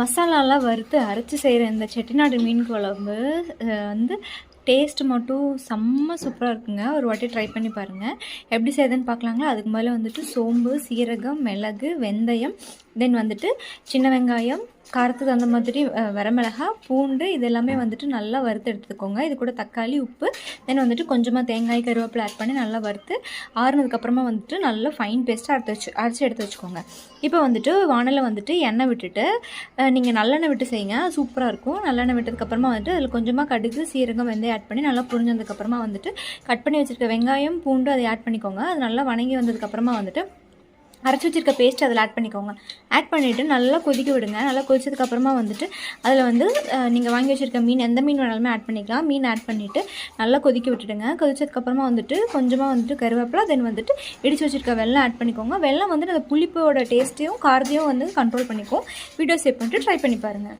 மசாலாலாம் வறுத்து அரைச்சி செய்கிற இந்த செட்டிநாடு மீன் குழம்பு வந்து டேஸ்ட் மட்டும் செம்ம சூப்பராக இருக்குங்க. ஒரு வாட்டி ட்ரை பண்ணி பாருங்கள். எப்படி செய்யுதுன்னு பார்க்கலாங்களா? அதுக்கு மேலே வந்துட்டு சோம்பு, சீரகம், மிளகு, வெந்தயம், தென் வந்துட்டு சின்ன வெங்காயம், காரத்துக்கு அந்த மாதிரி வரமிளகா, பூண்டு இது எல்லாமே வந்துட்டு நல்லா வறுத்து எடுத்துக்கோங்க. இது கூட தக்காளி, உப்பு, தென் வந்துட்டு கொஞ்சமாக தேங்காய், கருவேப்பிலை ஆட் பண்ணி நல்லா வறுத்து ஆறுனதுக்கப்புறமா வந்துட்டு நல்லா ஃபைன் பேஸ்ட்டாக அரைச்சி எடுத்து வச்சுக்கோங்க. இப்போ வந்துட்டு வானலில் வந்துட்டு எண்ணெய் விட்டுட்டு நீங்கள் நல்லெண்ணெய் விட்டு செய்யுங்க, சூப்பராக இருக்கும். நல்லெண்ணெய் விட்டதுக்கப்புறமா வந்துட்டு அதில் கொஞ்சமாக கடுகு, சீரகம், வெந்தயம் ஆட் பண்ணி நல்லா புரிஞ்சதுக்கப்புறமா வந்துட்டு கட் பண்ணி வச்சுருக்க வெங்காயம், பூண்டு அதை ஆட் பண்ணிக்கோங்க. அது நல்லா வணங்கி வந்ததுக்கப்புறமா வந்துட்டு அரைச்சி வச்சிருக்க பேஸ்ட் அதில் ஆட் பண்ணிக்கோங்க. ஆட் பண்ணிவிட்டு நல்லா கொதிக்க விடுங்க. நல்லா கொதிச்சதுக்கப்புறமா வந்துட்டு அதில் வந்து நீங்கள் வாங்கி வச்சுருக்க மீன் எந்த மீன் வேணாலுமே ஆட் பண்ணிக்கலாம். மீன் ஆட் பண்ணிவிட்டு நல்லா கொதிக்க விட்டுடுங்க. கொதிச்சதுக்கப்புறமா வந்துட்டு கொஞ்சமாக வந்துட்டு கருவேப்பிலை, தென் வந்துட்டு இடித்து வச்சுருக்க வெல்லம் ஆட் பண்ணிக்கோங்க. வெல்லம் வந்துட்டு அந்த புளிப்போட டேஸ்ட்டையும் காரத்தையும் வந்து கண்ட்ரோல் பண்ணிக்கும். வீடியோ சேவ் பண்ணிட்டு ட்ரை பண்ணி பாருங்கள்.